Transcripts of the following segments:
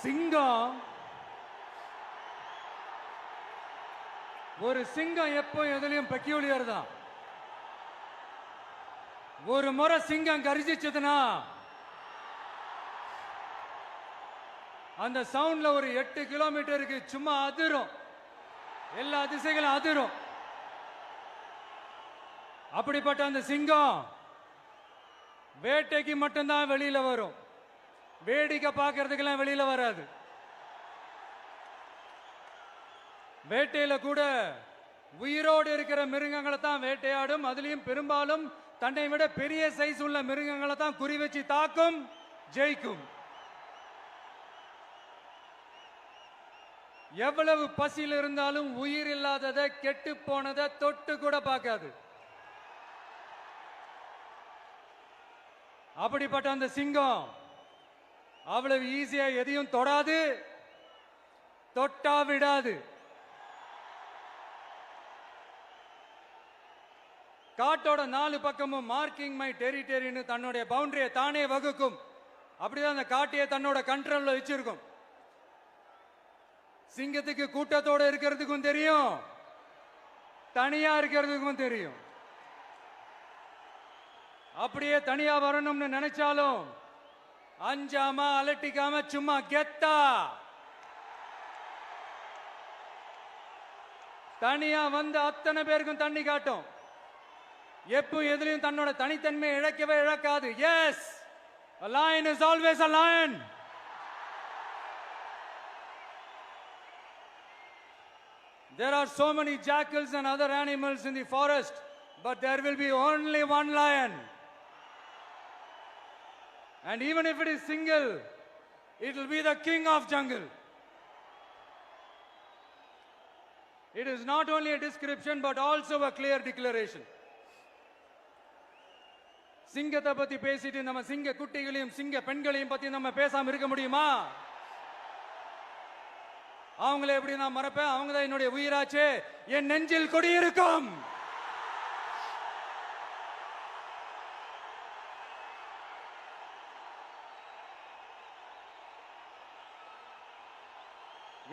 சிங்கம் ஒரு சிங்கம் எப்போ எதுலயும் பெக்யூலியர் தான். ஒரு முறை சிங்கம் கர்ஜிச்சதுன்னா அந்த சவுண்ட்ல ஒரு 8 கிலோமீட்டருக்கு சும்மா அதிரும், எல்லா திசைகளும் அதிரும். அப்படிப்பட்ட அந்த சிங்கம் வேட்டைக்கு மட்டும்தான் வெளியில வரும், வேடிக்கை பார்க்கறதுக்கெல்லாம் வெளியில வராது. வேட்டையில கூட உயிரோடு இருக்கிற மிருகங்களை தான் வேட்டையாடும். அதுலயும் பெரும்பாலும் தன்னை விட பெரிய சைஸ் உள்ள மிருகங்களை தான் குறி வச்சு தாக்கும், ஜெயிக்கும். எவ்வளவு பசியில் இருந்தாலும் உயிர் இல்லாததை, கெட்டு போனதை தொட்டு கூட பார்க்காது. அப்படிப்பட்ட அந்த சிங்கம் அவ்வளவு ஈஸியா எதையும் தொடாது, தொட்டா விடாது. காட்டோட 4 பக்கமும் மார்க்கிங் மை டெரிட்டரின்னு தன்னுடைய பவுண்டரியை தானே வகுக்கும். அப்படிதான் அந்த காட்டையே தன்னோட கண்ட்ரோல்ல வச்சிருக்கும். சிங்கத்துக்கு கூட்டத்தோட இருக்கிறதுக்கும் தெரியும், தனியா இருக்கிறதுக்கும் தெரியும். அப்படியே தனியா வரணும்னு நினைச்சாலும் அஞ்சாம அலட்டிக்காம சும்மா கெத்தா தனியா வந்து அத்தனை பேருக்கும் தண்ணி காட்டும். எப்போ எதுலயும் தன்னோட தனித்தன்மையை இழக்கவே இழக்காது. Yes, a lion is always a lion. There are so many jackals and other animals in the forest, but there will be only one lion. And even if it is single, it will be the king of jungle. It is not only a description but also a clear declaration. சிங்கத்தை பத்தி பேசிட்டு நம்ம சிங்க குட்டிகளையும் சிங்க பெண்களையும் பத்தி நம்ம பேசாம இருக்க முடியுமா? அவங்கள எப்படி நான் மறப்பேன்? அவங்க தான் என்னுடைய உயிராச்சே, என் நெஞ்சில் குடியிருக்கும்.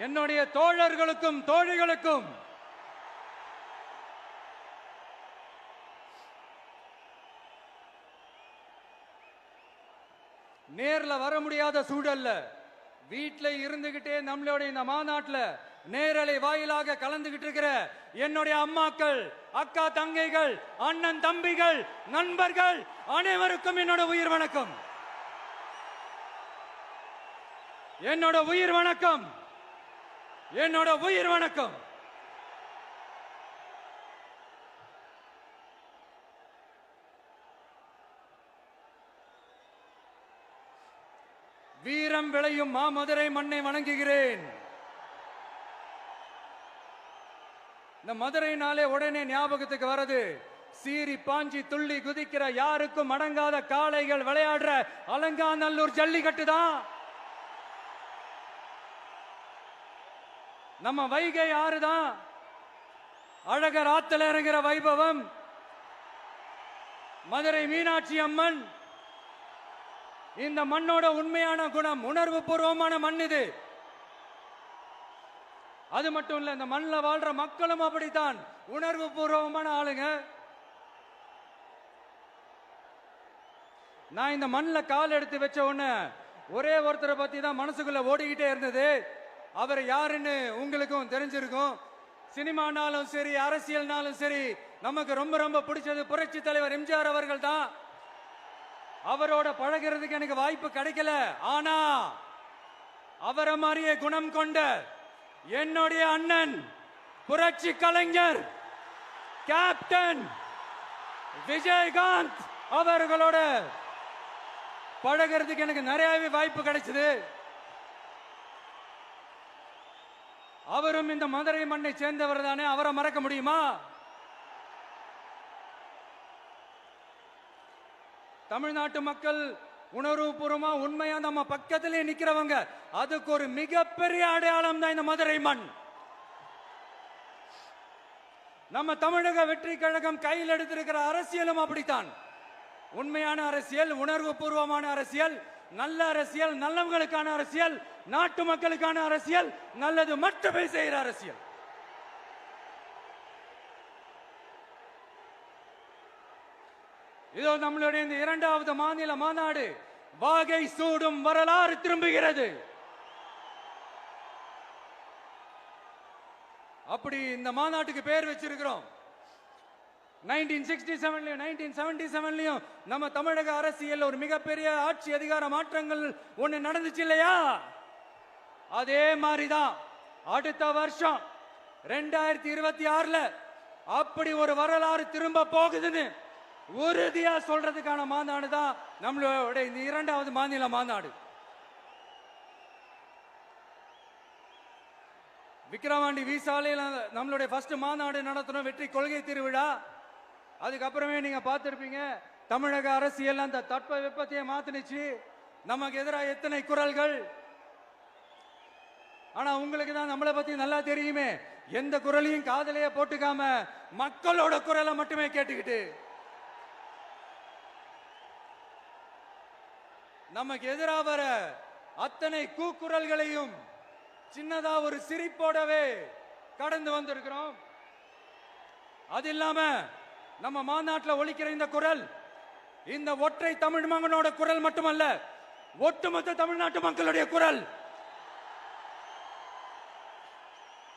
என்னுடைய தோழர்களுக்கும் தோழிகளுக்கும் நேர்ல வர முடியாத சூழல்ல வீட்ல இருந்துகிட்டே நம்மளோட இந்த மாநாட்டில் நேரலை வாயிலாக கலந்துகிட்டு இருக்கிற என்னுடைய அம்மாக்கள், அக்கா தங்கைகள், அண்ணன் தம்பிகள், நண்பர்கள் அனைவருக்கும் என்னோட உயிர் வணக்கம். என்னோட உயிர் வணக்கம், என்னோட உயிர் வணக்கம். வீரம் விளையும் மாமதுரை மண்ணை வணங்குகிறேன். இந்த மதுரைனாலே உடனே ஞாபகத்துக்கு வரது சீறி பாஞ்சி துள்ளி குதிக்கிற யாருக்கும் அடங்காத காளைகள் விளையாடுற அலங்காநல்லூர் ஜல்லிக்கட்டு தான். நம்ம வைகை ஆறுதான் அழகர் ஆத்துல இறங்குற வைபவம். மதுரை மீனாட்சி அம்மன் இந்த மண்ணோட உண்மையான குணம், உணர்வு பூர்வமான மண் இது. அது மட்டும் இல்ல, இந்த மண்ணில் வாழ்ற மக்களும் அப்படித்தான் உணர்வு பூர்வமான ஆளுங்க. நான் இந்த மண்ணில் கால் எடுத்து வச்ச உடனே ஒரே ஒருத்தரை பத்தி தான் மனசுக்குள்ள ஓடிக்கிட்டே இருந்தது. அவர் யாருன்னு உங்களுக்கும் தெரிஞ்சிருக்கும். சினிமானாலும் சரி, அரசியல்னாலும் சரி, நமக்கு ரொம்ப ரொம்ப பிடிச்சது புரட்சி தலைவர் எம்ஜிஆர் அவர்கள் தான். அவரோட பழகிறதுக்கு எனக்கு வாய்ப்பு கிடைக்கல. ஆனா அவரை மாதிரியே குணம் கொண்ட என்னுடைய அண்ணன் புரட்சி கலைஞர் கேப்டன் விஜயகாந்த் அவர்களோட பழகிறதுக்கு எனக்கு நிறையவே வாய்ப்பு கிடைச்சது. அவரும் இந்த மதுரை மண்ணை சேர்ந்தவர் தானே, அவரை மறக்க முடியுமா? தமிழ்நாட்டு மக்கள் உணர்வுபூர்வமா உண்மையா நம்ம பக்கத்திலே நிக்கிறவங்க, அதுக்கு ஒரு மிகப்பெரிய அடையாளம் தான் இந்த மதுரை மண். நம்ம தமிழக வெற்றி கழகம் கையில் எடுத்திருக்கிற அரசியலும் அப்படித்தான். உண்மையான அரசியல், உணர்வு பூர்வமான அரசியல், நல்ல அரசியல், நல்லவங்களுக்கான அரசியல், நாட்டு மக்களுக்கான அரசியல், நல்லது மட்டுமே செய்கிற அரசியல். இதோ நம்மளுடைய இந்த இரண்டாவது மாநில மாநாடு வாகை சூடும் வரலாறு திரும்புகிறது. அப்படி இந்த மாநாட்டுக்கு பேர் வச்சிருக்கிறோம். 1967 1977 நம்ம தமிழக அரசியல் ஒரு மிகப்பெரிய ஆட்சி அதிகார மாற்றங்கள் ஒண்ணு நடந்துச்சு இல்லையா? அதே மாதிரிதான் அடுத்த வருஷம் 2026 அப்படி ஒரு வரலாறு திரும்ப போகுதுன்னு உறுதியா சொல்றதுக்கான மாநாடு தான் நம்மளோட இந்த இரண்டாவது மாநில மாநாடு. விக்கிரவாண்டி விசாலையில் நம்மளுடைய ஃபர்ஸ்ட் மாநாடு நடத்தணும், வெற்றி கொள்கை திருவிழா. அதுக்கப்புறமே நீங்க பார்த்திருப்பீங்க, தமிழக அரசியல் அந்த தட்ப வெப்பத்தையே மாத்தினுச்சு. நமக்கு எதிராக எத்தனை குரல்கள். ஆனா உங்களுக்கு தான் நம்மளை பத்தி நல்லா தெரியுமே, எந்த குரலையும் காதலையே போட்டுக்காம மக்களோட குரலை மட்டுமே கேட்டுக்கிட்டு நமக்கு எதிராக வர அத்தனை கூக்குரல்களையும் சின்னதா ஒரு சிரிப்போடவே கடந்து வந்திருக்கிறோம். அது இல்லாம நம்ம மாநாட்டில் ஒலிக்கிற இந்த குரல் இந்த ஒற்றை தமிழ் மகனோட குரல் மட்டுமல்ல, ஒட்டுமொத்த தமிழ்நாட்டு மக்களுடைய குரல்.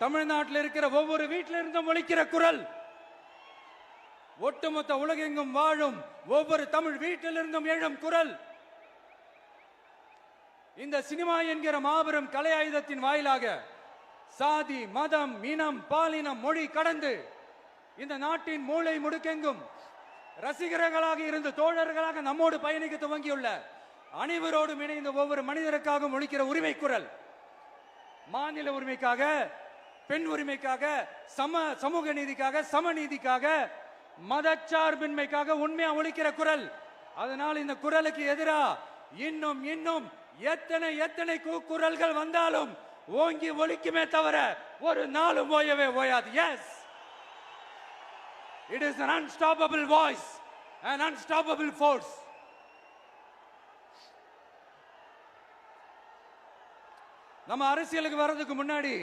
தமிழ்நாட்டில் இருக்கிற ஒவ்வொரு வீட்டில இருந்தும் ஒலிக்கிற குரல், ஒட்டுமொத்த உலகெங்கும் வாழும் ஒவ்வொரு தமிழ் வீட்டிலிருந்தும் எழும் குரல். இந்த சினிமா என்கிற மாபெரும் கலை ஆயுதத்தின் வாயிலாக சாதி, மதம், இனம், பாலினம், மொழி கடந்து இந்த நாட்டின் மூளை முடுக்கெங்கும் ரசிகர்களாக இருந்து தோழர்களாக நம்மோடு பயணிக்க துவங்கியுள்ள அனைவரோடும் இணைந்த ஒவ்வொரு மனிதருக்காகவும் ஒலிக்கிற உரிமை குரல். மாநில உரிமைக்காக, பெண் உரிமைக்காக, சமூக நீதிக்காக, சமநீதிக்காக, மதச்சார்பின்மைக்காக உண்மையா ஒலிக்கிற குரல். அதனால் இந்த குரலுக்கு எதிராக இன்னும் இன்னும் எத்தனை எத்தனை குரல்கள் வந்தாலும் ஓங்கி ஒலிக்குமே தவிர ஒரு நாளும் ஓயவே ஓயாது. Yes, it is an unstoppable voice, an unstoppable force. நம்ம அரசியலுக்கு வர்றதுக்கு முன்னாடி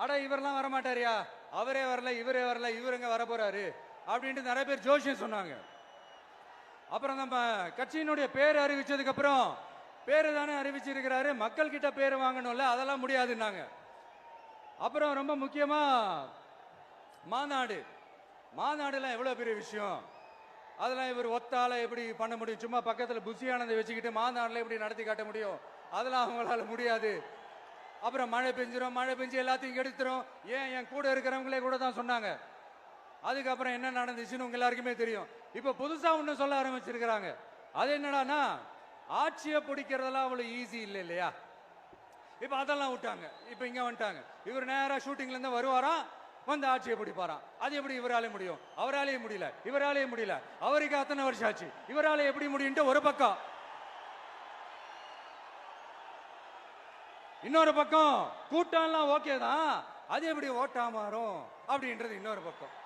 அட இவரெல்லாம் வர மாட்டாரியா, அவரே வரல, இவரே வரல, இவருங்க வர போறாரு அப்படின்ட்டு நிறைய பேர் ஜோஷியம் சொன்னாங்க. அப்புறம் நம்ம கட்சியினுடைய பேர் அறிவிச்சதுக்கு அப்புறம் பேரு தானே அறிவிச்சிருக்கிறாரு, மக்கள் கிட்ட பேர் வாங்கணும்ல, அதெல்லாம் முடியாதுன்னாங்க. அப்புறம் ரொம்ப முக்கியமா மாநாடுலாம் எவ்வளவு பெரிய விஷயம், அதெல்லாம் இவர் ஒத்தால எப்படி பண்ண முடியும், சும்மா பக்கத்தில் புசியானதை வச்சுக்கிட்டு மாநாடுல எப்படி நடத்தி காட்ட முடியும், அதெல்லாம் அவங்களால முடியாது. அப்புறம் மழை பெஞ்சு எல்லாத்தையும் கெடுத்துரும். ஏன் என் கூட இருக்கிறவங்களே கூட தான் சொன்னாங்க. அதுக்கப்புறம் என்ன நடந்துச்சுன்னு உங்க எல்லாருக்குமே தெரியும். இப்ப புதுசா ஒண்ணு சொல்ல ஆரம்பிச்சிருக்கிறாங்க. அது என்னடானா, ஆட்சியை பிடிக்கிறதெல்லாம் அவ்வளவு ஈஸி இல்லை இல்லையா. இப்ப அதெல்லாம் விட்டாங்க, இப்ப இங்க வந்துட்டாங்க. இவர் நேரா ஷூட்டிங்ல இருந்து வருவாராம், வந்து ஆட்சியை பிடிப்பாராம். அது எப்படி இவராலே முடியும், அவராலே முடியல, இவராலே முடியல, அவருக்கு அத்தனை வருஷம் ஆச்சு, இவராலே எப்படி முடியும் ஒரு பக்கம். இன்னொரு பக்கம் கூட்டம் எல்லாம் ஓகே தான், அது எப்படி ஓட்டா மாறும் அப்படின்றது இன்னொரு பக்கம்.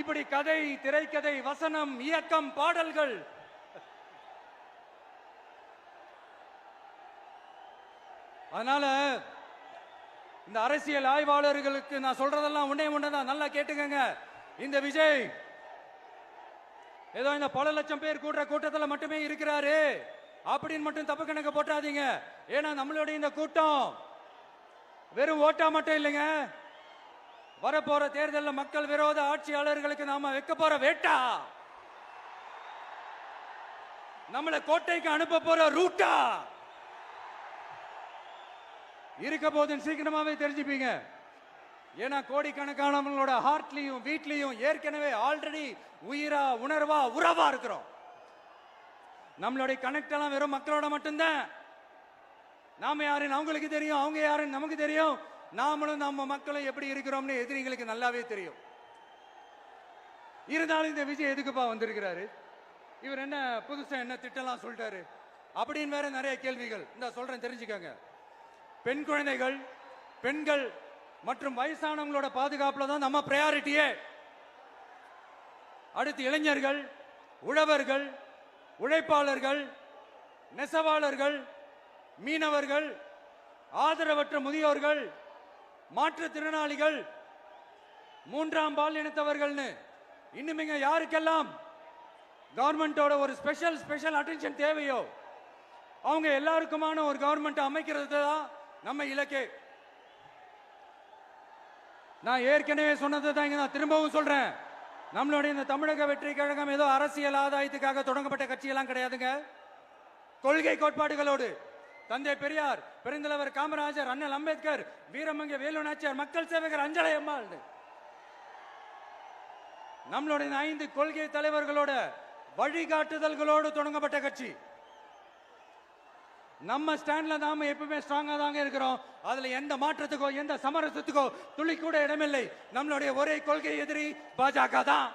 இப்படி கதை, திரைக்கதை, வசனம், இயக்கம், பாடல்கள், அதனால இந்த அரசியல் ஆய்வாளர்களுக்கு நான் சொல்றதெல்லாம் ஒன்னேதான், நல்லா கேட்டுக்கங்க. இந்த விஜய் ஏதோ இந்த பல லட்சம் பேர் கூடுற கூட்டத்தில் மட்டுமே இருக்கிறாரு அப்படின்னு மட்டும் தப்பு கணக்கு போட்டாதீங்க. ஏன்னா நம்மளுடைய இந்த கூட்டம் வெறும் ஓட்டா மட்டும் இல்லைங்க, வரப்போற தேர்தலில் மக்கள் விரோத ஆட்சியாளர்களுக்கு நாம வைக்க போற வேட்டா, நம்மளை கோட்டைக்கு அனுப்ப போற ரூட்டா இருக்க போதுன்னு சீக்கிரமாவே தெரிஞ்சுப்பீங்க. ஏன்னா கோடிக்கணக்கானவங்களோட ஹார்ட்லயும் வீட்லயும் ஏற்கனவே ஆல்ரெடி உயிரா, உணர்வா, உறவா இருக்கிறோம். நம்மளுடைய கனெக்ட் எல்லாம் வெறும் மக்களோட மட்டும்தான். நாம யாருன்னு அவங்களுக்கு தெரியும், அவங்க யாருன்னு நமக்கு தெரியும். நாமளும் நம்ம மக்களும் எப்படி இருக்கிறோம்னு எதிரிங்களுக்கு நல்லாவே தெரியும். இருந்தாலும் இந்த விஜய் எதுக்குப்பா வந்திருக்கிறாரு, இவர் என்ன புதுசா என்ன திட்டம்லாம் சொல்லிட்டாரு அப்படின்னு வேற நிறைய கேள்விகள். இந்த சொல்றேன் தெரிஞ்சுக்கங்க. பெண் குழந்தைகள், பெண்கள் மற்றும் வயசானவங்களோட பாதுகாப்புல தான் நம்ம பிரையாரிட்டியே. அடுத்து இளைஞர்கள், உழவர்கள், உழைப்பாளர்கள், நெசவாளர்கள், மீனவர்கள், ஆதரவற்ற முதியோர்கள், மாற்றுத்திறனாளிகள், மூன்றாம் பால் இனத்தவர்கள்னு இன்னும் யாருக்கெல்லாம் கவர்மெண்டோட ஒரு ஸ்பெஷல் அட்டென்ஷன் தேவையோ அவங்க எல்லாருக்குமான ஒரு கவர்மெண்ட் அமைக்கிறது தான் நம்ம இலக்கே. நான் ஏற்கனவே சொன்னதை தான் இங்க நான் திரும்பவும் சொல்றேன். நம்மளுடைய இந்த தமிழக வெற்றி கழகம் ஏதோ அரசியல் ஆதாயத்துக்காக தொடங்கப்பட்ட கட்சியெல்லாம் கிடையாதுங்க. கொள்கை கோட்பாடுகளோடு தந்தை பெரியார், பெருந்தலைவர் காமராஜர், அண்ணல் அம்பேத்கர், வீரமங்க வேலு நாச்சியார், மக்கள் சேவகர் அஞ்சலை அம்மாள், நம்மளுடைய 5 கொள்கை தலைவர்களோட வழிகாட்டுதல்களோடு தொடங்கப்பட்ட கட்சி. நம்ம ஸ்டாண்ட்ல நாம எப்பவுமே ஸ்ட்ராங்கா தாங்க இருக்கிறோம். அதுல எந்த மாற்றத்துக்கோ எந்த சமரசத்துக்கோ துளி கூட இடமில்லை. நம்மளுடைய ஒரே கொள்கை எதிரி பாஜக தான்.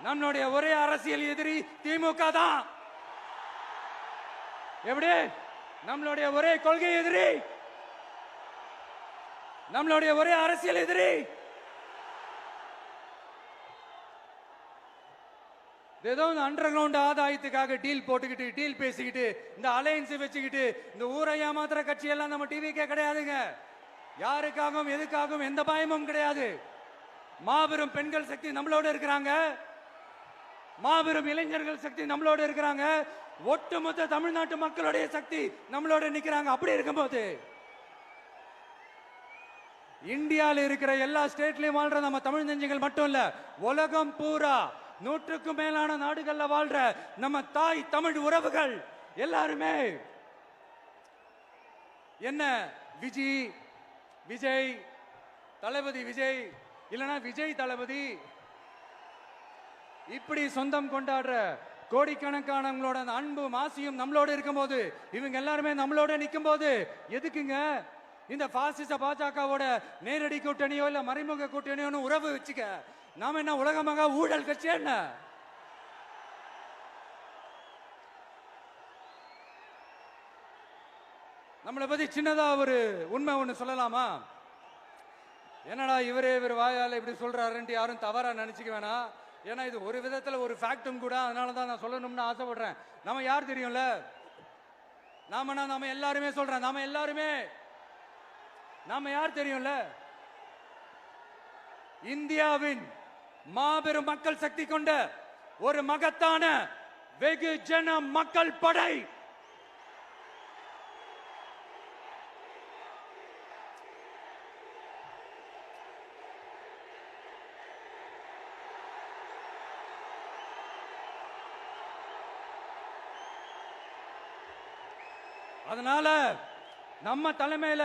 நம்மளுடைய ஒரே அரசியல் எதிரி திமுக தான். எப்படி? நம்மளுடைய ஒரே கொள்கை எதிரி, நம்மளுடைய ஒரே அரசியல் எதிரி ஏதோ அண்டர் கிரவுண்ட் ஆதாயத்துக்காக டீல் போட்டுக்கிட்டு டீல் பேசிக்கிட்டு இந்த அலையன்ஸ் வச்சுக்கிட்டு இந்த ஊரை ஏமாத்துற கட்சி எல்லாம் நம்ம டிவிக்கே கிடையாதுங்க. யாருக்காகவும் எதுக்காகவும் எந்த பயமும் கிடையாது. மாபெரும் பெண்கள் சக்தி நம்மளோட இருக்கிறாங்க, மாபெரும் இளைஞர்கள் சக்தி நம்மளோட இருக்கிறாங்க, ஒட்டுமொத்த தமிழ்நாட்டு மக்களுடைய சக்தி நம்மளோட நிக்கிறாங்க. அப்படி இருக்கும்போது இந்தியாவில் இருக்கிற எல்லா ஸ்டேட்லயும் வாழ்ற நம்ம தமிழ் நெஞ்சங்கள் மட்டும் இல்ல, உலகம் பூரா 100க்கும் மேலான நாடுகள்ல வாழ்ற நம்ம தாய் தமிழ் உறவுகள் எல்லாருமே என்ன விஜய் தளபதி விஜய் இல்லனா விஜய் தளபதி இப்படி சொந்தம் கொண்டாடுற கோடிக்கணக்கானவங்களோட அன்பு மாசியும் நம்மளோட இருக்கும்போது, இவங்க எல்லாருமே நம்மளோட நிற்கும் போது எதுக்குங்க இந்த பாசிச பாஜகவோட நேரடி கூட்டணியோ இல்ல மறைமுக கூட்டணியோ உறவு வச்சுக்க? நாம என்ன உலகமாக ஊழல் கட்சி? என்ன நம்மளை பத்தி சின்னதா ஒரு உண்மை ஒண்ணு சொல்லலாமா? என்னடா இவர் வாயால இப்படி சொல்றாருன்ட்டு யாரும் தவறா நினைச்சுக்க வேணாம். ஏன்னா இது ஒரு விதத்துல ஒரு ஃபேக்டும் கூட. அதனாலதான் நான் சொல்லணும்னு ஆசைப்படுறேன். நம்ம யார் தெரியும்ல? நாம எல்லாருமே சொல்றேன். நாம யார் தெரியும்ல? இந்தியாவின் மாபெரும் மக்கள் சக்தி கொண்ட ஒரு மகத்தான வெகுஜன மக்கள் படை. அதனால நம்ம தலைமையில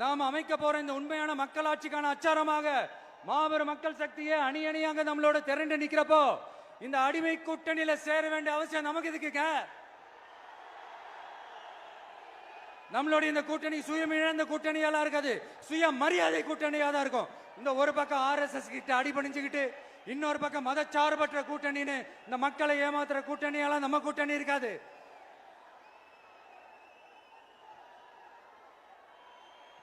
நாம் அமைக்க போற இந்த உண்மையான மக்களாட்சிக்கான அச்சாரமாக மாபெரும் மக்கள் சக்தியே அணி அணியாக நம்மளோட திரண்டு நிக்கிறப்போ இந்த அடிமை கூட்டணியில சேர வேண்டிய அவசியம் நமக்கு இருக்குங்க. நம்மளுடைய இந்த கூட்டணி சுயம் இழந்த கூட்டணியால இருக்காது, சுய மரியாதை கூட்டணியா தான் இருக்கும். இந்த ஒரு பக்கம் RSS கிட்ட அடிபணிஞ்சுக்கிட்டு, இன்னொரு பக்கம் மதச்சார்பற்ற கூட்டணின்னு இந்த மக்களை ஏமாத்துற கூட்டணியால நம்ம கூட்டணி இருக்காது.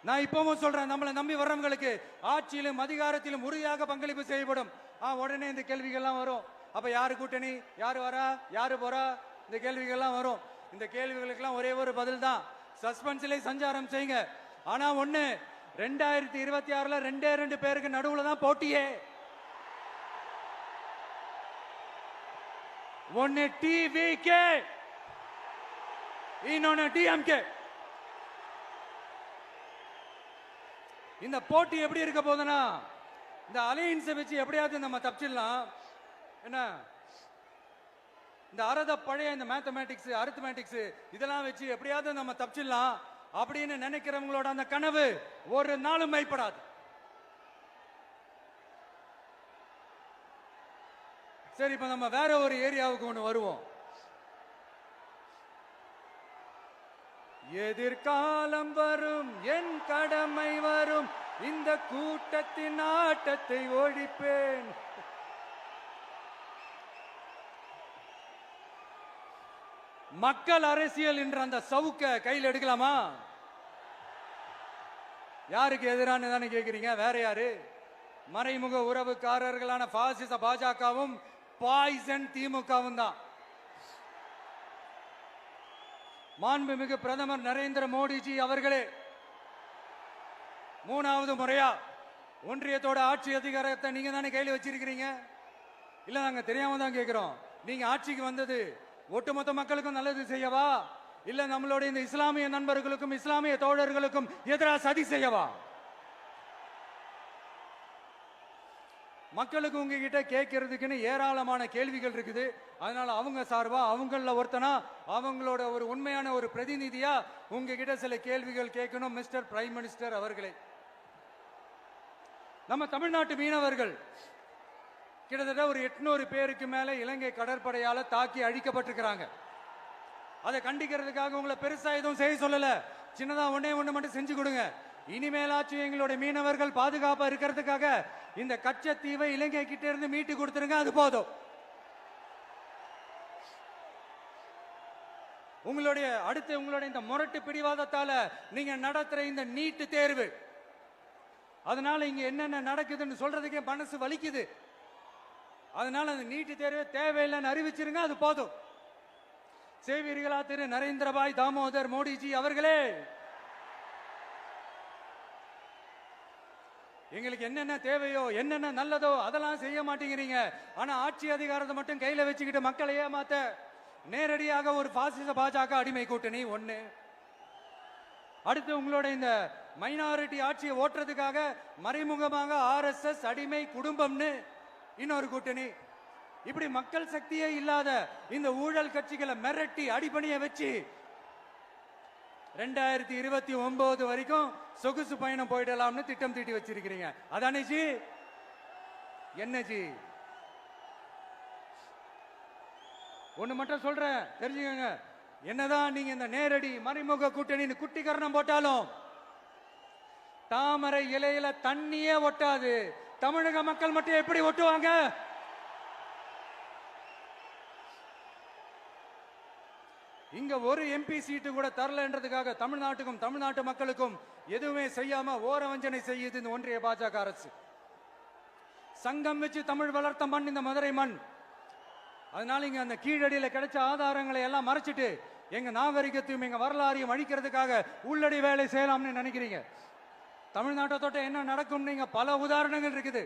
நான் இப்பவும் சொல்றேன், நம்மளை நம்பி வர்றவங்களுக்கு ஆட்சியிலும் அதிகாரத்திலும் உறுதியாக பங்களிப்பு செய்யப்படும். உடனே இந்த கேள்விகள்லாம் வரும். அப்ப யாரு கூட்டணி, யாரு வரா, யாரு போறா, இந்த கேள்விகள்லாம் வரும். இந்த கேள்விகளுக்கெல்லாம் ஒரே ஒரு பதில் தான், சஸ்பென்ஸ்ல சஞ்சாரம் செய்யுங்க. ஆனா ஒண்ணு, 2026ல 2 பேருக்கு நடுவுல தான் போட்டியே. ஒன்னு TVK, இன்னொன்னு DMK. இந்த போட்டி எப்படி இருக்க போதுன்னா, இந்த அலையன்ஸை வச்சு எப்படியாவது நம்ம தப்பிச்சிடலாம். என்ன இந்த பழைய இந்த மேத்தமேட்டிக்ஸ் அரித்மேட்டிக்ஸ் இதெல்லாம் வச்சு எப்படியாவது நம்ம தப்பிச்சிடலாம் அப்படின்னு நினைக்கிறவங்களோட அந்த கனவு ஒரு நாளும் மைப்படாது. சரி, இப்ப நம்ம வேற ஒரு ஏரியாவுக்கு ஒண்ணு வருவோம். எதிர்காலம் வரும், என் கடமை வரும், இந்த கூட்டத்தின் ஆட்டத்தை ஒழிப்பேன். மக்கள் அரசியல் என்ற அந்த சவுக்க கையில் எடுக்கலாமா? யாருக்கு எதிரான தானே கேட்கிறீங்க? வேற யாரு? மறைமுக உறவுக்காரர்களான பாசிச பாஜகவும் பாய்சன் திமுகவும் தான். மாண்புமிகு பிரதமர் நரேந்திர மோடிஜி அவர்களே, 3வது முறையா ஒன்றியத்தோட ஆட்சி அதிகாரத்தை நீங்க தானே கையில் வச்சிருக்கிறீங்க. இல்ல நாங்க தெரியாம தான் கேட்கிறோம். நீங்க ஆட்சிக்கு வந்தது ஒட்டுமொத்த மக்களுக்கும் நல்லது செய்யவா, இல்ல நம்மளுடைய இந்த இஸ்லாமிய நண்பர்களுக்கும் இஸ்லாமிய தோழர்களுக்கும் எதிராக சதி செய்யவா? மக்களுக்கு உங்ககிட்ட கேட்கறதுக்குன்னு ஏராளமான கேள்விகள் இருக்குது. அதனால அவங்க சார்பா அவங்கள ஒருத்தனா அவங்களோட ஒரு உண்மையான ஒரு பிரதிநிதியா உங்ககிட்ட சில கேள்விகள் கேட்கணும். மிஸ்டர் பிரைம் மினிஸ்டர் அவர்களே, நம்ம தமிழ்நாட்டு மீனவர்கள் கிட்டத்தட்ட ஒரு 800 பேருக்கு மேல இலங்கை கடற்படையால தாக்கி அழிக்கப்பட்டிருக்கிறாங்க. அதை கண்டிக்கிறதுக்காக உங்களை பெருசா எதுவும் செய்ய சொல்லல. சின்னதா ஒண்ணே ஒண்ணு மட்டும் செஞ்சு கொடுங்க. இனிமேலாச்சும் எங்களுடைய மீனவர்கள் பாதுகாப்பா இருக்கிறதுக்காக இந்த கச்சத்தீவை இலங்கை கிட்ட இருந்து மீட்டு கொடுத்துருங்க, அது போதும். உங்களுடைய இந்த முரட்டு பிடிவாதத்தால நீங்க நடத்துற இந்த நீட்டு தேர்வு, அதனால இங்க என்னென்ன நடக்குதுன்னு சொல்றதுக்கே மனசு வலிக்குது. அதனால அந்த நீட்டு தேர்வு தேவையில்லைன்னு அறிவிச்சிருங்க, அது போதும். சேவீர்களா திரு நரேந்திரபாய் தாமோதர் மோடிஜி அவர்களே, எங்களுக்கு என்னென்ன தேவையோ என்னென்ன நல்லதோ அதெல்லாம் செய்ய மாட்டேங்கிறீங்க. ஆனா ஆட்சி அதிகாரத்தை மட்டும் கையில வச்சுக்கிட்டு மக்களை ஏமாத்த நேரடியாக ஒரு பாசிச பாஜக அடிமை கூட்டணி ஒண்ணு. அடுத்து உங்களோட இந்த மைனாரிட்டி ஆட்சியை ஓட்டுறதுக்காக மறைமுகமாக RSS அடிமை குடும்பம்னு இன்னொரு கூட்டணி. இப்படி மக்கள் சக்தியே இல்லாத இந்த ஊழல் கட்சிகளை மிரட்டி அடிபணிய வச்சு 2029 வரைக்கும் சொகுசு பயணம் போயிடலாம்னு திட்டம் தீட்டி வச்சிருக்கிறீங்க. அதானே ஜி? என்ன ஜி? ஒண்ணு மட்டும் சொல்றேன், தெரிஞ்சுக்கங்க. என்னதான் நீங்க இந்த நேரடி மறைமுக கூட்டணி குட்டிகரணம் போட்டாலும் தாமரை இலையில தண்ணியே ஒட்டாது. தமிழக மக்கள் மட்டும் எப்படி ஒட்டுவாங்க? இங்க ஒரு MP சீட்டு கூட தரலன்றதுக்காக தமிழ்நாட்டுக்கும் தமிழ்நாட்டு மக்களுக்கும் எதுவுமே செய்யாம ஓரவஞ்சனை செய்யுது இந்த ஒன்றிய பாஜக அரசு. சங்கம் வச்சு தமிழ் வளர்த்த மண் இந்த மதுரை மண். அதனால இங்க அந்த கீழடியில கிடைச்ச ஆதாரங்களை எல்லாம் மறைச்சிட்டு எங்க நாகரிகத்தையும் எங்க வரலாறையும் அழிக்கிறதுக்காக உள்ளடி வேலை செய்யலாம்னு நினைக்கிறீங்க. தமிழ்நாட்டை தொட்ட என்ன நடக்கும் நீங்க பல உதாரணங்கள் இருக்குது.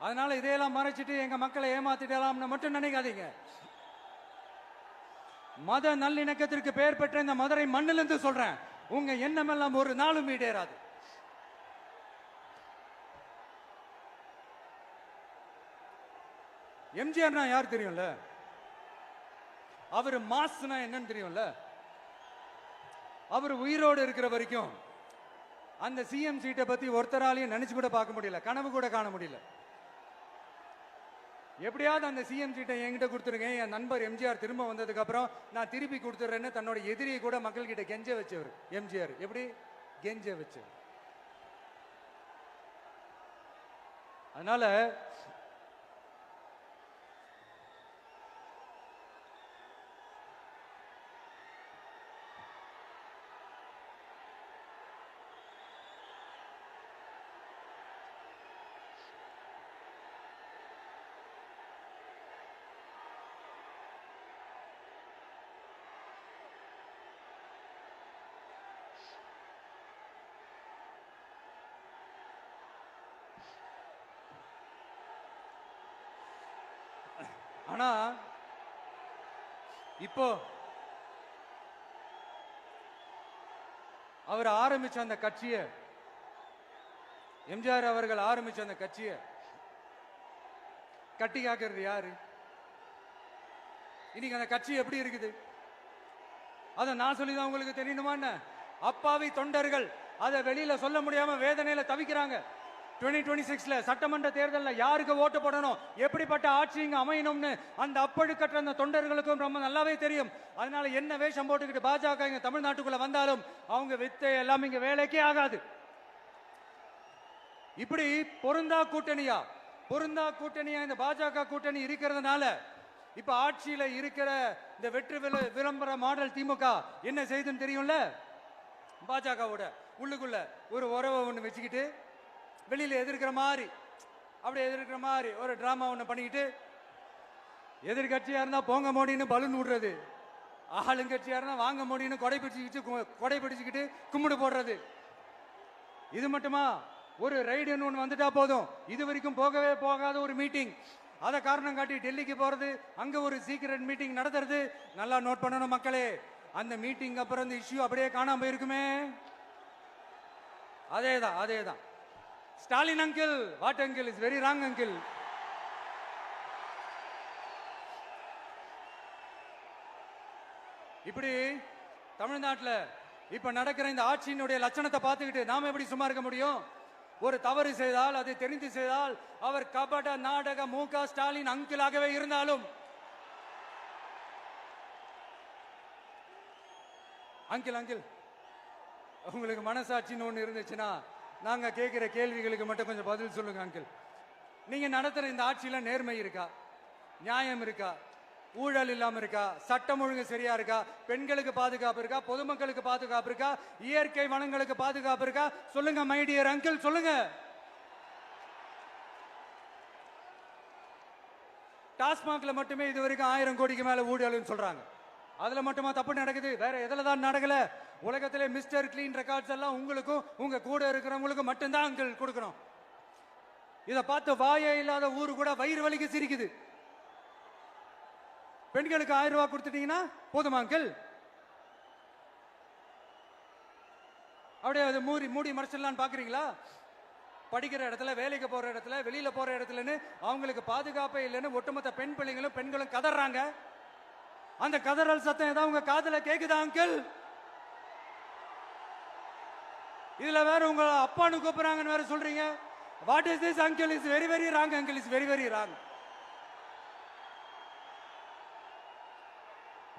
அதனால இதையெல்லாம் மறைச்சிட்டு எங்க மக்களை ஏமாத்திடலாம்னு மட்டும் நினைக்காதீங்க. மத நல்லிணக்கத்திற்கு பெயர் பெற்ற இந்த மதுரை மண்ணிலிருந்து சொல்றேன், உங்க எண்ணம் எல்லாம் ஒரு நாளும் ஈடேறாது. எம்ஜிஆர்னா யார் தெரியும்ல? அவர் மாஸ்னா என்னன்னு தெரியும்ல? அவர் உயிரோடு இருக்கிற வரைக்கும் அந்த சிஎம் சீட்டை பத்தி ஒருத்தராலையும் நினைச்சு கூட பார்க்க முடியல, கனவு கூட காண முடியல. எப்படியாவது அந்த சிஎம் சீட்டை என்கிட்ட கொடுத்துருங்க, என் நண்பர் எம்ஜிஆர் திரும்ப வந்ததுக்கு அப்புறம் நான் திருப்பி கொடுத்துறேன்னு தன்னோட எதிரியை கூட மக்கள் கிட்ட கெஞ்ச வச்சவர் எம்ஜிஆர். எப்படி கெஞ்ச வச்சவர்? அதனால ஆனா இப்போ அவர் ஆரம்பிச்ச அந்த கட்சியை, எம்ஜிஆர் அவர்கள் ஆரம்பிச்ச அந்த கட்சியை கட்டி காக்கிறது யாரு? இன்னைக்கு அந்த கட்சி எப்படி இருக்குது அதை நான் சொல்லிதான் உங்களுக்கு தெரியணுமா என்ன? அப்பாவி தொண்டர்கள் அதை வெளியில சொல்ல முடியாம வேதனையில தவிக்கிறாங்க. 2026 சட்டமன்ற தேர்தலில் யாருக்கு ஓட்டு போடணும், எப்படிப்பட்ட ஆட்சி இங்க அமையணும்னு அந்த அப்பழுக்கற்ற அந்த தொண்டர்களுக்கும் ரொம்ப நல்லாவே தெரியும். அதனால என்ன வேஷம் போட்டுக்கிட்டு பாஜக இங்க தமிழ்நாட்டுக்குள்ள வந்தாலும் அவங்க வித்தை எல்லாம் இங்க வேலைக்கே ஆகாது. இப்படி பொருந்தா கூட்டணியா இந்த பாஜக கூட்டணி இருக்கிறதுனால இப்ப ஆட்சியில இருக்கிற இந்த வெற்றி விளம்பர மாடல் திமுக என்ன செய்துன்னு தெரியும்ல? பாஜகவோட உள்ளுக்குள்ள ஒரு உறவை ஒண்ணு வச்சுக்கிட்டு வெளியில எதிர்க்கிற மாதிரி, அப்படி எதிர்க்கிற மாதிரி ஒரு டிராமா ஒண்ணு பண்ணிக்கிட்டு எதிர்கட்சியா இருந்தா போங்க மோடின்னு பலூன் விடுறது, ஆளுங்கட்சியா இருந்தா வாங்க மோடின்னு கொடை பிடிச்சுக்கிட்டு கும்பிடு போடுறது. இது மட்டுமா? ஒரு ரைடுன்னு ஒன்று வந்துட்டா போதும், இது வரைக்கும் போகவே போகாத ஒரு மீட்டிங், அதை காரணம் காட்டி டெல்லிக்கு போறது, அங்க ஒரு சீக்கிரட் மீட்டிங் நடத்துறது. நல்லா நோட் பண்ணணும் மக்களே, அந்த மீட்டிங் அப்புறம் இந்த இஷ்யூ அப்படியே காணாம போயிருக்குமே. அதேதான். Stalin uncle, what uncle is very wrong uncle. இப்படி தமிழ்நாட்டில் இப்ப நடக்கிற இந்த ஆட்சியினுடைய லட்சணத்தை பார்த்துக்கிட்டு நாம எப்படி சும்மா இருக்க முடியும்? ஒரு தவறு செய்தால், அதை தெரிந்து செய்தால், அவர் கபட நாடக மு.க. ஸ்டாலின் அங்கிளாகவே இருந்தாலும், அங்கிள் உங்களுக்கு மனசாட்சின்னு ஒன்று இருந்துச்சுன்னா நாங்க கேட்கிற கேள்விகளுக்கு மட்டும் கொஞ்சம் பதில் சொல்லுங்க அங்கிள். நீங்க நடத்துற இந்த ஆட்சியில நேர்மை இருக்கா? நியாயம் இருக்கா? ஊழல் இல்லாம இருக்கா? சட்டம் ஒழுங்கு சரியா இருக்கா? பெண்களுக்கு பாதுகாப்பு இருக்கா? பொதுமக்களுக்கு பாதுகாப்பு இருக்கா? இயற்கை வளங்களுக்கு பாதுகாப்பு இருக்கா? சொல்லுங்க மை டியர் அங்கிள், சொல்லுங்க. டாஸ்மாக்ல மட்டுமே இது வரைக்கும் 1000 கோடிக்கு மேல ஊழல்னு சொல்றாங்க. அதுல மட்டுமா தப்பு நடக்குது? வேற எதுல தான் நடக்கல? உலகத்திலே மிஸ்டர் கிளீன் ரெக்கார்ட்ஸ் எல்லாம் உங்களுக்கும் உங்க கூட இருக்கிறவங்களுக்கும் மட்டும்தான் அங்கிள் கொடுக்கணும். இதை பார்த்து வாயே இல்லாத ஊரு கூட வயிறு வலிக்கு சிரிக்குது. பெண்களுக்கு 1000 ரூபாய் கொடுத்துட்டீங்கன்னா போதுமா அங்கிள்? அப்படியே அது மூடி மறைச்சிடலான்னு பாக்குறீங்களா? படிக்கிற இடத்துல, வேலைக்கு போற இடத்துல, வெளியில போற இடத்துலன்னு அவங்களுக்கு பாதுகாப்பே இல்லைன்னு ஒட்டுமொத்த பெண்களும் கதறாங்க. அந்த கதறல் சத்தம் ஏதாவது உங்க காதுல கேக்குதா அங்கிள்? இதுல வேற உங்க அப்பான்னு கூப்பிடுறாங்கன்னு வேற சொல்றீங்க. What is this uncle? Is very very wrong uncle, is very very wrong.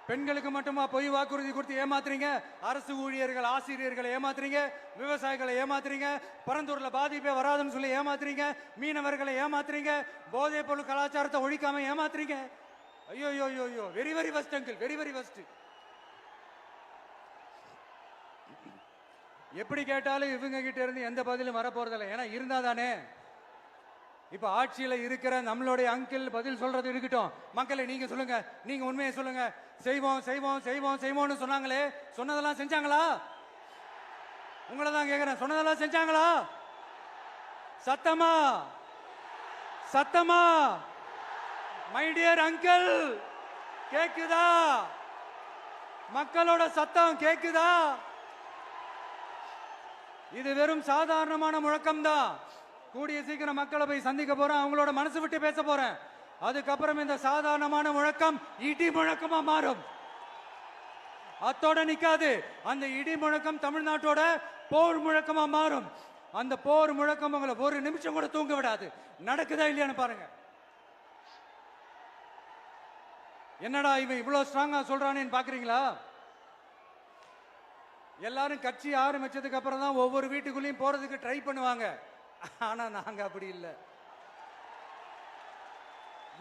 பெண்களுக்கு மட்டுமா பொய் வாக்குறுதி கொடுத்து ஏமாத்துறீங்க? அரசு ஊழியர்கள், ஆசிரியர்களை ஏமாத்துறீங்க, விவசாயிகளை ஏமாத்துறீங்க, பரந்தூர்ல பாதிப்பே வராதுன்னு சொல்லி ஏமாத்துறீங்க, மீனவர்களை ஏமாத்துறீங்க, போதைப் பொருள் கலாச்சாரத்தை ஒழிக்காம ஏமாத்துறீங்க. ஐயோ, very very வஸ்ட் uncle, very very வஸ்ட். எப்படி கேட்டாலும் இவங்க கிட்ட இருந்து எந்த பதிலும் வரப்போறதில்லை. ஏன்னா இருந்தா தானே. இப்ப ஆட்சியில இருக்கிற நம்மளுடைய அங்கிள் பதில் சொல்றது இருக்கட்டும். மக்களை நீங்க சொல்லுங்க, நீங்க உண்மையை சொல்லுங்க. செய்வோம்னு சொன்னாங்களே, சொன்னதெல்லாம் செஞ்சாங்களா? உங்களை தான் கேக்குறேன், சொன்னதெல்லாம் செஞ்சாங்களா? சத்தமா மை டியர் அங்கிள், கேக்குதா? மக்களோட சத்தம் கேக்குதா? இது வெறும் சாதாரணமான முழக்கம் தான். கூடிய சீக்கிரம் மக்களை போய் சந்திக்க போறேன், அவங்களோட மனசு விட்டு பேச போறேன். அதுக்கப்புறம் இந்த சாதாரணமான முழக்கம் இடி முழக்கமா மாறும். அத்தோட நிக்காது. அந்த இடி முழக்கம் தமிழ்நாட்டோட போர் முழக்கமா மாறும். அந்த போர் முழக்கம் உங்களை ஒரு நிமிஷம் கூட தூங்க விடாது. நடக்குதா இல்லையான்னு பாருங்க. என்னடா இவன் இவ்வளவு ஸ்ட்ராங்கா சொல்றானேன்னு பாக்குறீங்களா? எல்லாரும் கட்சி ஆரம்பிச்சதுக்கு அப்புறம் தான் ஒவ்வொரு வீட்டுக்குள்ளேயும் போறதுக்கு ட்ரை பண்ணுவாங்க. ஆனா நாங்க அப்படி இல்லை.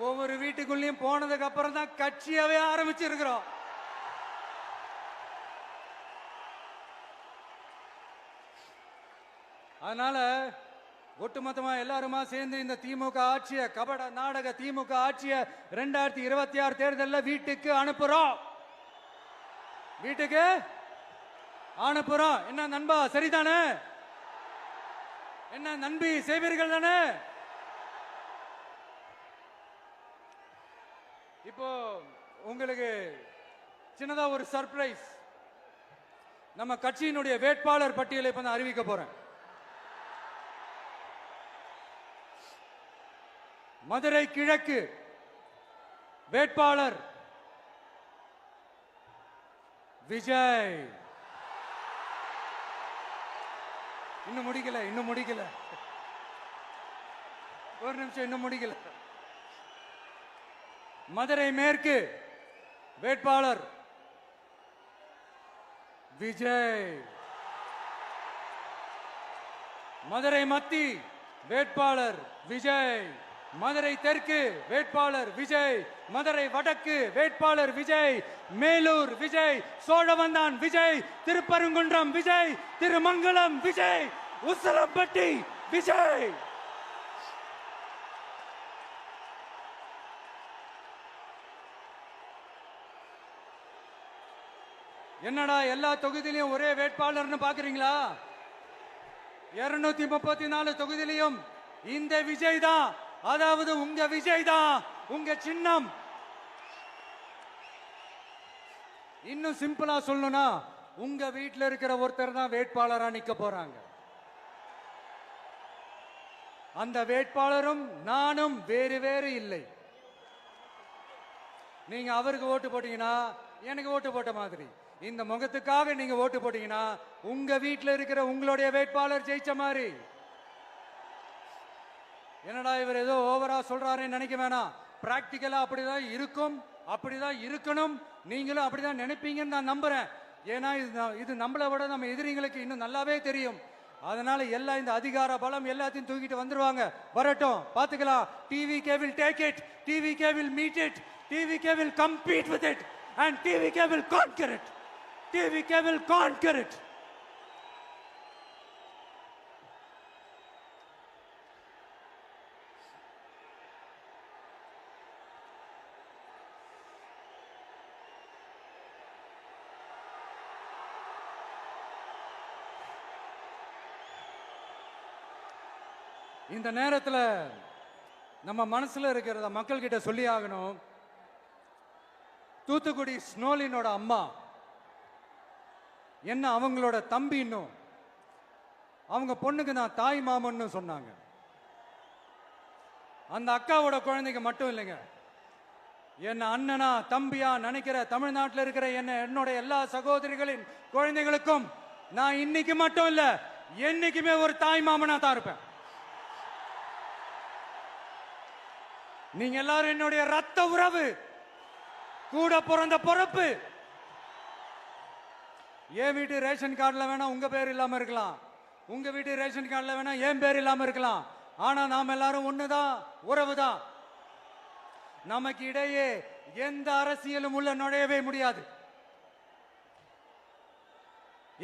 ஒவ்வொரு வீட்டுக்குள்ளேயும் போனதுக்கு அப்புறம் தான் கட்சியாவே ஆரம்பிச்சிருக்கிறோம். அதனால ஒட்டுமொத்தமா எல்லாருமா சேர்ந்து இந்த திமுக ஆட்சிய, கபட நாடக திமுக ஆட்சிய 2026 தேர்தலில் வீட்டுக்கு அனுப்புறோம். வீட்டுக்கு அனுப்புறோம். என்ன நண்பா, சரிதானே? என்ன நண்பி, செய்வீர்கள் தானே? இப்போ உங்களுக்கு சின்னதா ஒரு சர்ப்ரைஸ். நம்ம கட்சியினுடைய வேட்பாளர் பட்டியலை இப்ப நான் அறிவிக்க போறேன். மதுரை கிழக்கு வேட்பாளர் விஜய். இன்னும் முடிக்கல. ஒரு நிமிஷம், இன்னும் முடிக்கல. மதுரை மேற்கு வேட்பாளர் விஜய். மதுரை மத்தி வேட்பாளர் விஜய். மதுரை தெற்கு வேட்பாளர் விஜய். மதுரை வடக்கு வேட்பாளர் விஜய். மேலூர் விஜய். சோழவந்தான் விஜய். திருப்பரங்குன்றம் விஜய். திருமங்கலம் விஜய். உசிலம்பட்டி விஜய். என்னடா எல்லா தொகுதியிலையும் ஒரே வேட்பாளர்னு பாக்குறீங்களா? 234 தொகுதியிலையும் இந்த விஜய் தான், அதாவது உங்க விஜய் தான் உங்க சின்னம். இன்னும் சிம்பிளா சொல்லணும்னா உங்க வீட்டில் இருக்கிற ஒருத்தர் தான் வேட்பாளரா நிக்க போறாங்க. அந்த வேட்பாளரும் நானும் வேறு வேறு இல்லை. நீங்க அவருக்கு ஓட்டு போட்டீங்கன்னா எனக்கு ஓட்டு போட்ட மாதிரி, இந்த முகத்துக்காக நீங்க ஓட்டு போட்டீங்கன்னா உங்க வீட்டில் இருக்கிற உங்களுடைய வேட்பாளர் ஜெயிச்ச மாதிரி. என்னடா இவர் ஏதோ ஓவரா சொல்றாருன்னு நினைக்க வேணாம். பிராக்டிக்கலா அப்படிதான் இருக்கும், அப்படிதான் இருக்கணும். நீங்களும் அப்படிதான் நினைப்பீங்கன்னு நான் நம்புறேன். ஏன்னா இது நம்மளை விட நம்ம எதிரிங்களுக்கு இன்னும் நல்லாவே தெரியும். அதனால எல்லாம் இந்த அதிகார பலம் எல்லாத்தையும் தூக்கிட்டு வந்துருவாங்க. வரட்டும், பாத்துக்கலாம். TVK will take it, TVK will meet it, TVK will compete with it and TVK will conquer it, TVK will conquer it. இந்த நேரத்தில் நம்ம மனசுல இருக்கிறத மக்கள் கிட்ட சொல்லி ஆகணும். தூத்துக்குடி ஸ்னோலினோட அம்மா என்ன அவங்களோட தம்பி, இன்னும் அவங்க பொண்ணுக்கு நான் தாய் மாமன்னு சொன்னாங்க. அந்த அக்காவோட குழந்தைங்க மட்டும் இல்லைங்க, என்ன அண்ணனா தம்பியா நினைக்கிற தமிழ்நாட்டில் இருக்கிற என்னோட எல்லா சகோதரிகளின் குழந்தைகளுக்கும் நான் இன்னைக்கு மட்டும் இல்ல, என்னைக்குமே ஒரு தாய் மாமனா தான் இருப்பேன். நீங்க எல்லாரும் என்னுடைய ரத்த உறவு, கூட பிறந்த பொறுப்பு. என் வீட்டு ரேஷன் கார்டுல வேணா உங்க பேர் இல்லாம இருக்கலாம், உங்க வீட்டு ரேஷன் கார்டுல வேணா என் பேர் இல்லாம இருக்கலாம். ஆனா நாம எல்லாரும் ஒண்ணுதான், உறவுதான். நமக்கு இடையே எந்த அரசியலும் உள்ள நுழையவே முடியாது.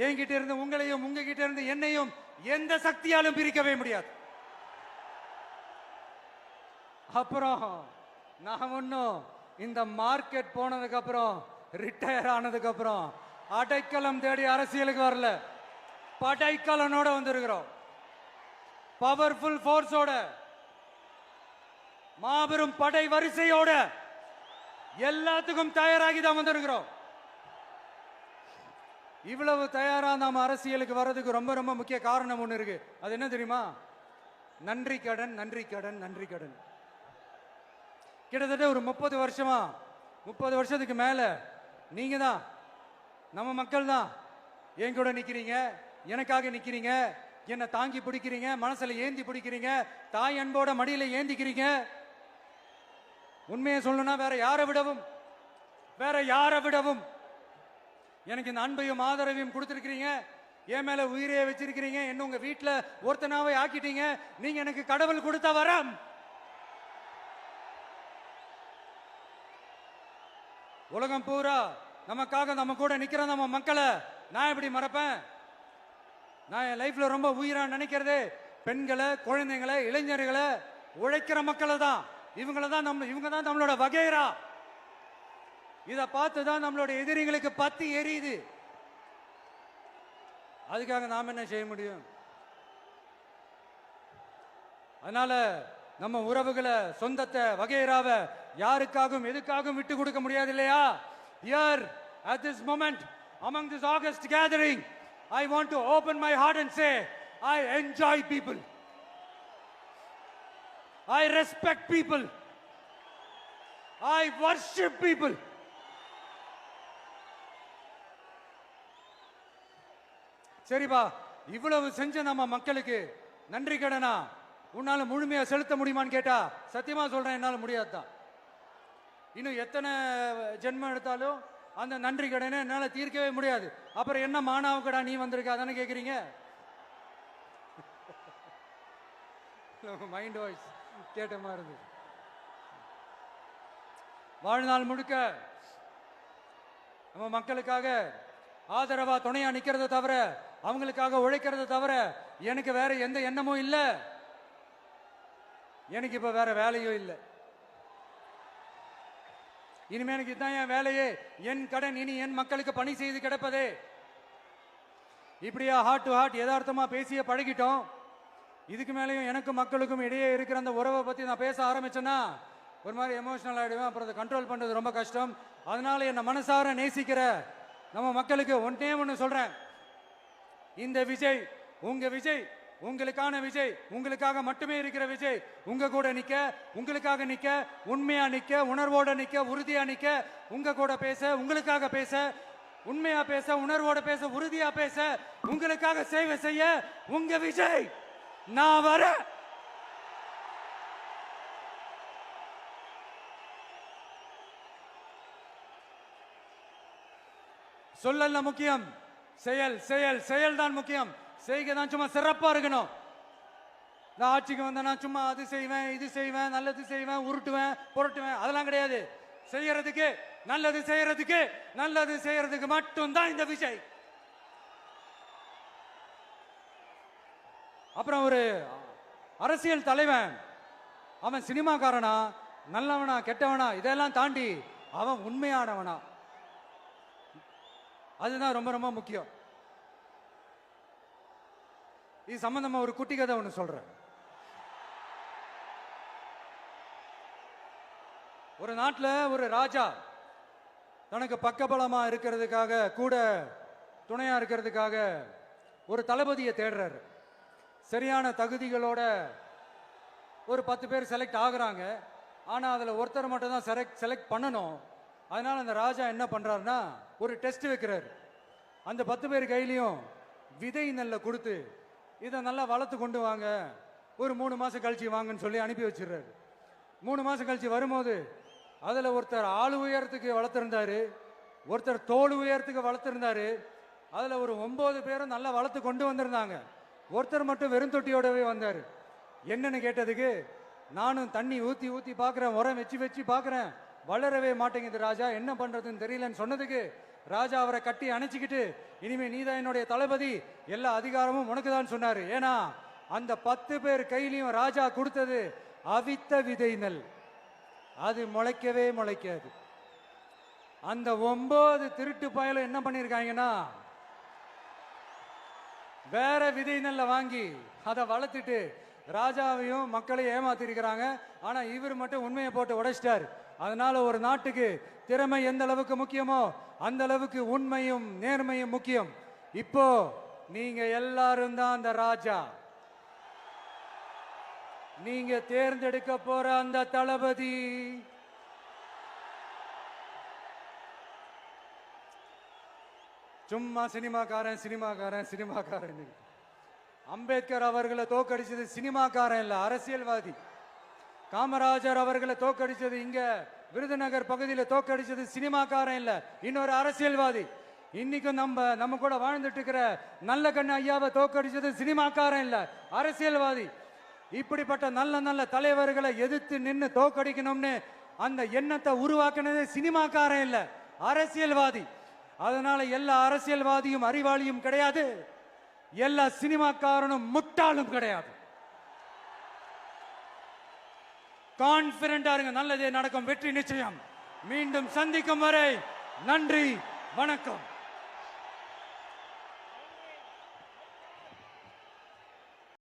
என்கிட்ட இருந்து உங்களையும் உங்ககிட்ட இருந்து என்னையும் எந்த சக்தியாலும் பிரிக்கவே முடியாது. அப்புறம் நான் ஒன்னும் இந்த மார்க்கெட் போனதுக்கு அப்புறம், ரிட்டையர் ஆனதுக்கு அப்புறம் அடைக்கலம் தேடி அரசியலுக்கு வரல, படைக்கலனோட வந்திருக்கிறோம். பவர்ஃபுல் போர்ஸோட, மாபெரும் படை வரிசையோட, எல்லாத்துக்கும் தயாராகி தான் வந்திருக்கிறோம். இவ்வளவு தயாரா நாம அரசியலுக்கு வர்றதுக்கு ரொம்ப ரொம்ப முக்கிய காரணம் ஒண்ணு இருக்கு. அது என்ன தெரியுமா? நன்றி கடன், நன்றி கடன், நன்றி கடன். கிட்டத்தட்ட ஒரு 30 வருஷமா, 30 வருஷத்துக்கு மேல நீங்க தான், நம்ம மக்கள் தான் என் கூட நிக்கிறீங்க, எனக்காக நிக்கிறீங்க, என்னை தாங்கி பிடிக்கிறீங்க, மனசுல ஏந்தி பிடிக்கிறீங்க, தாய் அன்போட மடியில ஏந்திக்கிறீங்க. உண்மையை சொல்லணும்னா வேற யாரை விடவும் எனக்கு இந்த அன்பையும் ஆதரவையும் கொடுத்திருக்கிறீங்க. என் மேல உயிரையே வச்சிருக்கிறீங்க. என்ன உங்க வீட்டுல ஒருத்தனாவே ஆக்கிட்டீங்க. நீங்க எனக்கு கடவுள் கொடுத்த வரம். உலகம் பூரா நமக்காக நம்ம கூட நிக்கிற நம்ம மக்களை நான் எப்படி மறப்பேன்? நான் என் லைஃப்ல ரொம்ப உயிரா நினைக்கிறதே பெண்களை, குழந்தைங்களை, இளைஞர்களை, உழைக்கிற மக்களை தான். இவங்க தான் நம்மளோட வகைரா. இதை பார்த்துதான் நம்மளோட எதிரிகளுக்கு பத்தி எரியுது. அதுக்காக நாம என்ன செய்ய முடியும்? அதனால நம்ம உறவுகளை, சொந்தத்தை, வகைராவை யாருக்காகவும் எதுக்காகவும் விட்டு கொடுக்க முடியாது இல்லையா? Here at this moment among this August gathering, I want to open my heart and say I enjoy people, I respect people, I worship people. சரிப்பா, இவ்வளவு செஞ்ச நம்ம மக்களுக்கு நன்றி கடனா உன்னால முழுமையா செலுத்த முடியுமான்னு கேட்டா சத்தியமா சொல்றேன், என்னால முடியாதுதான். இன்னும் எத்தனை ஜென்மம் எடுத்தாலும் அந்த நன்றி கடனை என்னால தீர்க்கவே முடியாது. அப்புறம் என்ன மானாவுக்கடா நீ வந்திருக்க தானே கேக்குறீங்க? மைண்ட் வாய்ஸ் கேட்ட மாதிரி இருந்தது. வாழ்நாள் முழுக்க நம்ம மக்களுக்காக ஆதரவா துணையா நிக்கிறத தவிர, அவங்களுக்காக உழைக்கிறத தவிர எனக்கு வேற எந்த எண்ணமும் இல்லை. எனக்கு இப்ப வேற வேலையும் இல்லை. இனிமே எனக்கு இதுதான் என் வேலையே, என் கடன் இனி என் மக்களுக்கு பணி செய்து கிடப்பதே. இப்படியா ஹார்ட் டு ஹார்ட் யதார்த்தமா பேசிய பழகிட்டோம். இதுக்கு மேலேயும் எனக்கும் மக்களுக்கும் இடையே இருக்கிற அந்த உறவை பத்தி நான் பேச ஆரம்பிச்சேன்னா ஒரு மாதிரி எமோஷனல் ஆயிடுவேன். அப்புறம் அதை கண்ட்ரோல் பண்றது ரொம்ப கஷ்டம். அதனால என்ன மனசார நேசிக்கிற நம்ம மக்களுக்கு ஒன்னே ஒன்று சொல்றேன். இந்த விஜய் உங்க விஜய், உங்களுக்கான விஜய், உங்களுக்காக மட்டுமே இருக்கிற விஜய். உங்க கூட நிக்க, உங்களுக்காக நிக்க, உண்மையா நிக்க, உணர்வோட நிக்க, உறுதியா நிக்க, உங்க கூட பேச, உங்களுக்காக பேச, உண்மையா பேச, உணர்வோட பேச, உறுதியா பேச, உங்களுக்காக சேவை செய்ய உங்க விஜய் நான் வர. சொல்லல முக்கியம், செயல் செயல் செயல் தான் முக்கியம். செய்கை தான் சும்மா சிறப்பா இருக்கணும். நான் ஆட்சிக்கு வந்தேன்னா சும்மா அது செய்வேன், இது செய்வேன், நல்லது செய்வேன், உருட்டுவேன், புரட்டுவேன், அதெல்லாம் கிடையாது. செய்யறதுக்கு நல்லது, செய்யறதுக்கு நல்லது செய்யறதுக்கு மட்டும்தான் இந்த விஜய். அப்புறம் ஒரு அரசியல் தலைவன் அவன் சினிமாக்காரனா, நல்லவனா, கெட்டவனா, இதெல்லாம் தாண்டி அவன் உண்மையானவனா, அதுதான் ரொம்ப ரொம்ப முக்கியம். இது சம்பந்தமா ஒரு குட்டி கதை ஒன்று சொல்றேன். ஒரு நாட்டில் ஒரு ராஜா தனக்கு பக்கபலமா இருக்கிறதுக்காக, கூட துணையா இருக்கிறதுக்காக ஒரு தளபதியை தேடுறாரு. சரியான தகுதிகளோட ஒரு 10 பேர் செலக்ட் ஆகுறாங்க. ஆனா அதுல ஒருத்தர் மட்டும் தான் செலக்ட் பண்ணணும். அதனால அந்த ராஜா என்ன பண்றாருன்னா ஒரு டெஸ்ட் வைக்கிறாரு. அந்த 10 பேர் கையிலையும் விதை நெல்லை கொடுத்து இதை நல்லா வளர்த்து கொண்டு வாங்க, ஒரு 3 மாசம் கழிச்சு வாங்கன்னு சொல்லி அனுப்பி வச்சிடுறாரு. 3 மாசம் கழிச்சு வரும்போது அதுல ஒருத்தர் ஆளு உயரத்துக்கு வளர்த்திருந்தாரு, ஒருத்தர் தோல் உயரத்துக்கு வளர்த்திருந்தாரு. அதுல ஒரு 9 பேரும் நல்லா வளர்த்து கொண்டு வந்திருந்தாங்க. ஒருத்தர் மட்டும் வெறும் தொட்டியோடவே வந்தாரு. என்னன்னு கேட்டதுக்கு, நானும் தண்ணி ஊத்தி ஊத்தி பாக்குறேன், உரம் வச்சு வச்சு பாக்குறேன், வளரவே மாட்டேங்குது ராஜா, என்ன பண்றதுன்னு தெரியலன்னு சொன்னதுக்கு ராஜா அவரை கட்டி அணைச்சிக்கிட்டு, இனிமே நீதான் என்னுடைய தளபதி, எல்லா அதிகாரமும் உனக்கு தான் சொன்னாரு. ஏன்னா அந்த 10 பேர் கையிலையும் ராஜா கொடுத்தது அவித்த விதை நெல், அது முளைக்கவே முளைக்காது. அந்த 9 திருட்டு பயலும் என்ன பண்ணிருக்காங்கன்னா வேற விதை நெல்ல வாங்கி அதை வளர்த்துட்டு ராஜாவையும் மக்களையும் ஏமாத்திருக்கிறாங்க. ஆனா இவர் மட்டும் உண்மையை போட்டு உடைச்சிட்டார். அதனால ஒரு நாட்டுக்கு திறமை எந்த அளவுக்கு முக்கியமோ அந்த அளவுக்கு உண்மையும் நேர்மையும் முக்கியம். இப்போ நீங்க எல்லாரும் தான் அந்த ராஜா. நீங்க தேர்ந்தெடுக்க போற அந்த தளபதி சும்மா சினிமாக்காரன் சினிமாக்காரன் சினிமாக்காரன். அம்பேத்கர் அவர்களை தோக்கடிச்சது சினிமாக்காரன் இல்ல, அரசியல்வாதி. காமராஜர் அவர்களை தோக்கடிச்சது, இங்க விருதுநகர் பகுதியில் தோக்கடிச்சது சினிமாக்காரன் இல்ல, இன்னொரு அரசியல்வாதி. இன்னைக்கும் நம்ம கூட வாழ்ந்துட்டு இருக்கிற நல்ல கண்ணு ஐயாவை தோக்கடிச்சது சினிமாக்காரன் இல்ல, அரசியல்வாதி. இப்படிப்பட்ட நல்ல நல்ல தலைவர்களை எதிர்த்து நின்று தோக்கடிக்கணும்னு அந்த எண்ணத்தை உருவாக்குனது சினிமாக்காரன் இல்ல, அரசியல்வாதி. அதனால எல்லா அரசியல்வாதியும் அறிவாளியும் கிடையாது, எல்லா சினிமாக்காரனும் முட்டாளும் கிடையாது. கான்பிடண்டா இருங்க, நல்லதே நடக்கும், வெற்றி நிச்சயம். மீண்டும் சந்திக்கும் வரை நன்றி, வணக்கம்.